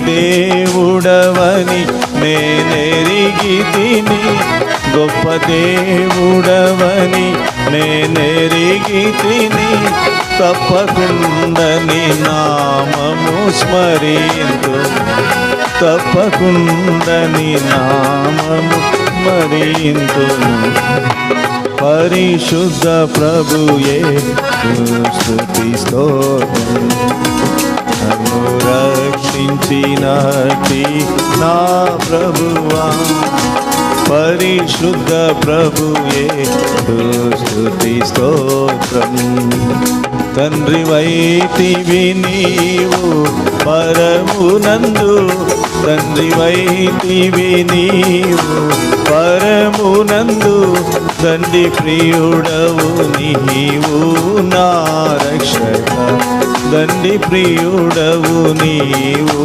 దేవుడవని నేనెరిగితిని, గొప్ప దేవుడవని నేనెరిగితిని. తప్పకుండా నీ నామము స్మరింతు, తప్పకుండా నీ నామము స్మరింతు. పరిశుద్ధ ప్రభుయే స్తుతి స్తోత్రం, నన్ను రక్షించినటి నా ప్రభువా. పరిశుద్ధ ప్రభుయే స్తుతి స్తోత్రం. తండ్రి వైతివి నీవు పరమునందు, తండ్రి వైతివి నీవు పరమునందు. తండ్రి ప్రియుడవు నీవు నా రక్షక, తండ్రి ప్రియుడవు నీవు.